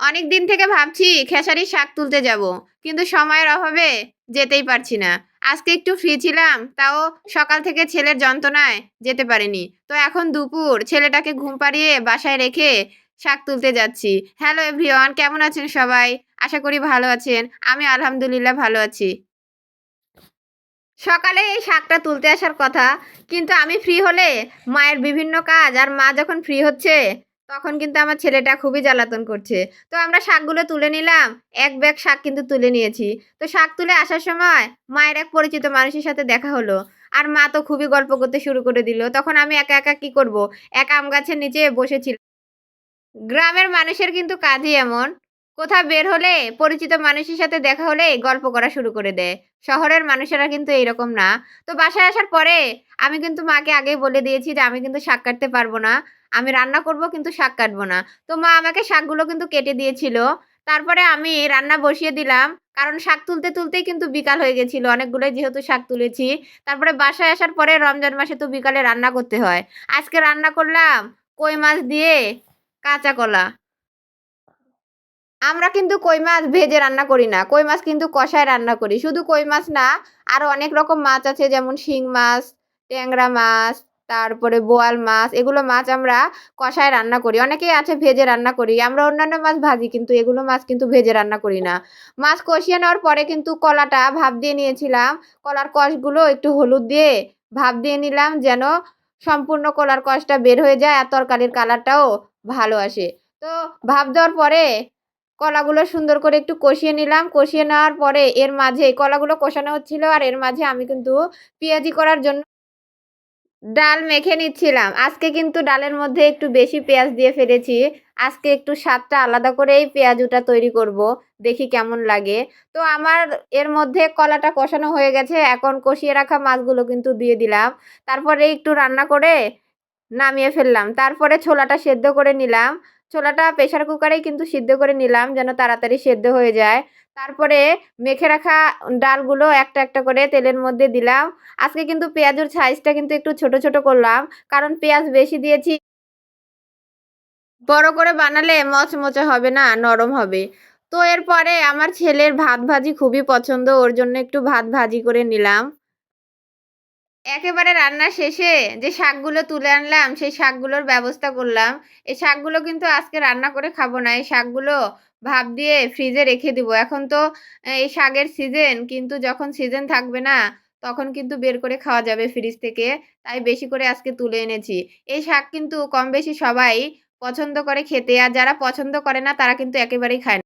অনেক দিন থেকে ভাবছি খেসারির শাক তুলতে যাব, কিন্তু সময়ের অভাবে যেতেই পারছি না। আজকে একটু ফ্রি ছিলাম, তাও সকাল থেকে ছেলের যন্ত্রণায় যেতে পারিনি। তো এখন দুপুর, ছেলেটাকে ঘুম পাড়িয়ে বাসায় রেখে শাক তুলতে যাচ্ছি। হ্যালো এভরিওয়ান, কেমন আছেন সবাই? আশা করি ভালো আছেন। আমি আলহামদুলিল্লাহ ভালো আছি। সকালে এই শাকটা তুলতে আসার কথা, কিন্তু আমি ফ্রি হলে মায়ের বিভিন্ন কাজ, আর মা যখন ফ্রি হচ্ছে তখন কিন্তু আমার ছেলেটা খুবই জ্বালাতন করছে। তো আমরা শাকগুলো তুলে নিলাম, এক ব্যাগ শাক কিন্তু তুলে নিয়েছি। তো শাক তুলে আসার সময় মায়ের এক পরিচিত মানুষের সাথে দেখা হলো, আর মা তো খুবই গল্প করতে শুরু করে দিল। তখন আমি একা একা কি করব, এক আম গাছের নিচে বসেছিলাম। গ্রামের মানুষের কিন্তু কাজই এমন। কোথাও বের হলে পরিচিত মানুষের সাথে দেখা হলেই গল্প করা শুরু করে দেয়। শহরের মানুষেরা কিন্তু এইরকম না। তো বাসায় আসার পরে আমি কিন্তু মাকে আগেই বলে দিয়েছি যে আমি কিন্তু শাক কাটতে পারব না। আমি রান্না করব, কিন্তু শাক কাটব না। তো মা আমাকে শাকগুলো কিন্তু কেটে দিয়েছিল। তারপরে আমি রান্না বসিয়ে দিলাম। কারণ শাক তুলতে তুলতেই কিন্তু বিকাল হয়ে গেছিল। অনেকগুলোই যেহেতু শাক তুলেছি। তারপরে বাসায় আসার পরে রমজান মাসে তো বিকালে রান্না করতে হয়। আজকে রান্না করলাম কই মাছ দিয়ে কাঁচা কলা। আমরা কিন্তু কই মাছ ভেজে রান্না করি না। কই মাছ কিন্তু কষায় রান্না করি। শুধু কই মাছ না, আরো অনেক রকম মাছ আছে, যেমন শিং মাছ, ট্যাংরা মাছ, তারপরে বোয়াল মাছ। এগুলো মাছ আমরা কষায় রান্না করি। অনেকেই আছে ভেজে রান্না করি। আমরা অন্যান্য মাছ ভাজি, কিন্তু এগুলো মাছ কিন্তু ভেজে রান্না করি না। মাছ কষিয়ে নেওয়ার পরে কিন্তু কলাটা ভাপ দিয়ে নিয়েছিলাম। কলার কষগুলো একটু হলুদ দিয়ে ভাপ দিয়ে নিলাম, যেন সম্পূর্ণ কলার কষটা বের হয়ে যায় আর তরকারির কালারটাও ভালো আসে। তো ভাপ দেওয়ার পরে কলাগুলো সুন্দর করে একটু কষিয়ে নিলাম। কষিয়ে নেওয়ার পরে এর মাঝে কলাগুলো কষানো হচ্ছিল, আর এর মাঝে আমি কিন্তু পেঁয়াজি করার জন্য ডাল মেখে নিচ্ছিলাম। আজকে কিন্তু ডালের মধ্যে একটু বেশি পেঁয়াজ দিয়ে ফেলেছি। আজকে একটু স্বাদটা আলাদা করেই পেঁয়াজুটা তৈরি করব। দেখি কেমন লাগে। তো আমার এর মধ্যে কলাটা কষানো হয়ে গেছে। এখন কষিয়ে রাখা মাছগুলো কিন্তু দিয়ে দিলাম। তারপরে একটু রান্না করে নামিয়ে ফেললাম। তারপরে ছোলাটা সেদ্ধ করে নিলাম। ছোলাটা প্রেশার কুকারেই কিন্তু সিদ্ধ করে নিলাম, যেন তাড়াতাড়ি সেদ্ধ হয়ে যায়। তারপরে মেখে রাখা ডালগুলো একটা একটা করে তেলের মধ্যে দিলাম। আজকে কিন্তু পেঁয়াজের সাইজটা কিন্তু একটু ছোট ছোট করলাম। কারণ পেঁয়াজ বেশি দিয়েছি। বড় করে বানালে মচমচে হবে না, নরম হবে। তো এরপরে আমার ছেলের ভাত ভাজি খুবই পছন্দ। ওর জন্য একটু ভাত ভাজি করে নিলাম। একেবারে রান্না শেষে যে শাকগুলো তুলে আনলাম, সেই শাকগুলোর ব্যবস্থা করলাম। এই শাকগুলো কিন্তু আজকে রান্না করে খাবো না। এই শাকগুলো ভাপ দিয়ে ফ্রিজে রেখে দিব। এখন তো এই শাকের সিজন, কিন্তু যখন সিজন থাকবে না, তখন কিন্তু বের করে খাওয়া যাবে ফ্রিজ থেকে। তাই বেশি করে আজকে তুলে এনেছি। এই শাক কিন্তু কম বেশি সবাই পছন্দ করে খেতে। আর যারা পছন্দ করে না, তারা কিন্তু একেবারেই খায় না।